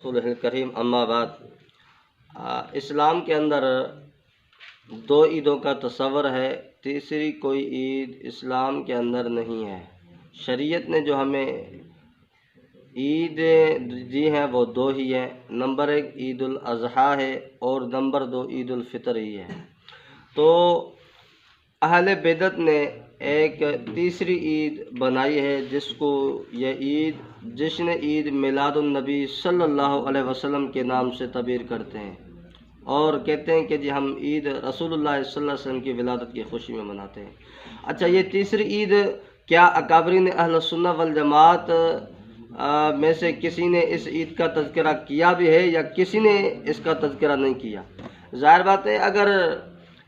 रसूल करीम अम्मा बाद। इस्लाम के अंदर दो ईदों का तस्वर है, तीसरी कोई ईद इस्लाम के अंदर नहीं है। शरीयत ने जो हमें ईद दी हैं वो दो ही हैं। नंबर एक ईद उल अज़हा है और नंबर दो ईद उल फितर ही है। तो अहले बिदअत ने एक तीसरी ईद बनाई है जिसको ये ईद जश्न ईद मिलादुन नबी सल्लल्लाहु अलैहि वसल्लम के नाम से तबीर करते हैं और कहते हैं कि जी हम ईद रसूलुल्लाह सल्लल्लाहु अलैहि वसल्लम की विलादत की खुशी में मनाते हैं। अच्छा, ये तीसरी ईद क्या अकाबरीन अहल सुन्नत वल जमात में से किसी ने इस ईद का तज़किरा किया भी है या किसी ने इसका तज़किरा नहीं किया? ज़ाहिर बात है, अगर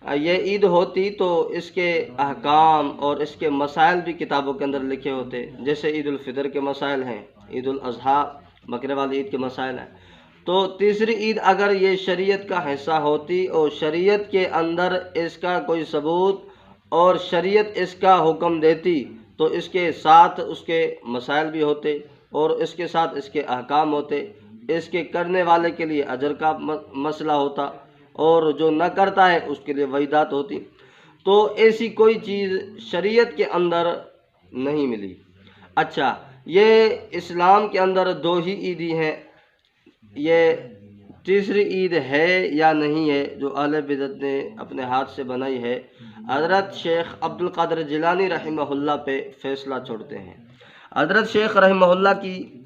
ये ईद होती तो इसके अहकाम और इसके मसाइल भी किताबों के अंदर लिखे होते, जैसे ईद उल फितर के मसाइल हैं, ईद उल अज़हा बकरे वाली ईद के मसाइल हैं। तो तीसरी ईद अगर ये शरीयत का हिस्सा होती और शरीयत के अंदर इसका कोई सबूत और शरीयत इसका हुक्म देती तो इसके साथ उसके मसाइल भी होते और इसके साथ इसके अहकाम होते, इसके करने वाले के लिए अजर का मसला होता और जो न करता है उसके लिए वईदात होती। तो ऐसी कोई चीज़ शरीयत के अंदर नहीं मिली। अच्छा, ये इस्लाम के अंदर दो ही ईदी हैं, ये तीसरी ईद है या नहीं है जो अहले बिदअत ने अपने हाथ से बनाई है, हज़रत शेख अब्दुल कादिर जिलानी रहमहुल्लाह पे फ़ैसला छोड़ते हैं। हज़रत शेख रहमहुल्लाह की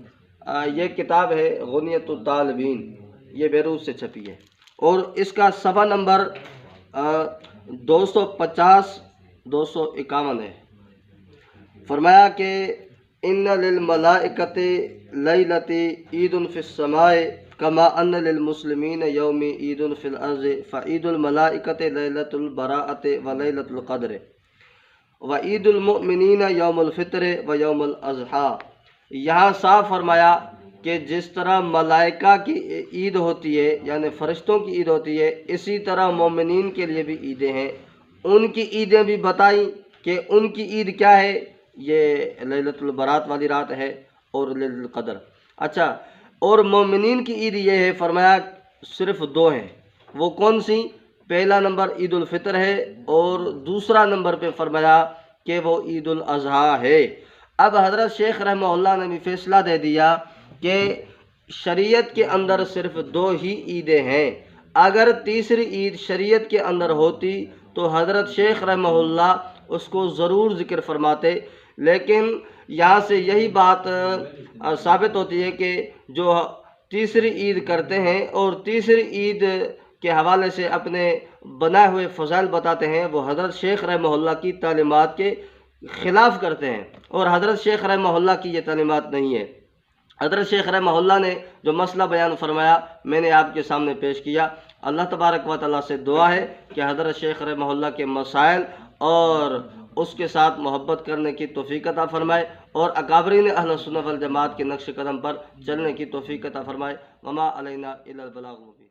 ये किताब है गुनियतुत तालिबीन, ये बेरूत से छपी है और इसका सफ़ा नंबर 250-251 है। फरमाया कि इन्ना लिल मलाइकति लैलति ईदुन फिस समाए कमा अन्न लिल मुस्लिमीन यौमी ईदुन फिल अर्ज़ि फ़ईदुल मलाइकति लैलतुल बराअति व लैलतुल क़द्र व ईदुल मुमिनीन यौमुल फित्र व यौमुल अज़हा। यहाँ साफ फरमाया कि जिस तरह मलाइका की ईद होती है यानी फ़रिश्तों की ईद होती है, इसी तरह मोमिनीन के लिए भी ईदें हैं। उनकी ईदें भी बताई कि उनकी ईद क्या है, ये लैलतुल बरात वाली रात है और लैलतुल क़द्र। अच्छा, और मोमिनीन की ईद ये है, फरमाया सिर्फ दो हैं। वो कौन सी? पहला नंबर ईद उल फितर है और दूसरा नंबर पे फरमाया कि वो ईद उल अज़हा है। अब हज़रत शेख रहमहुल्लाह ने भी फैसला दे दिया कि शरीयत के अंदर सिर्फ दो ही ईदें हैं। अगर तीसरी ईद शरीयत के अंदर होती तो हज़रत शेख रहमहुल्लाह उसको ज़रूर ज़िक्र फरमाते, लेकिन यहाँ से यही बात साबित होती है कि जो तीसरी ईद करते हैं और तीसरी ईद के हवाले से अपने बनाए हुए फ़ज़ाइल बताते हैं, वो हज़रत शेख रहमहुल्लाह की तालीमात के ख़िलाफ़ करते हैं और हज़रत शेख रहमहुल्लाह की ये तालीमात नहीं है। हज़रत शेख रहमहुल्लाह ने जो मसला बयान फरमाया मैंने आपके सामने पेश किया। अल्लाह तबारक व तआला से दुआ है कि हज़रत शेख रहमहुल्लाह के मसाइल और उसके साथ मोहब्बत करने की तौफ़ीक़ अता फ़रमाए और अकाबरीन अहल सुन्नत वल जमात के नक्श कदम पर चलने की तौफ़ीक़ अता फ़रमाए। वमा अलैना इल्लल बलाग़ुल मुबीन।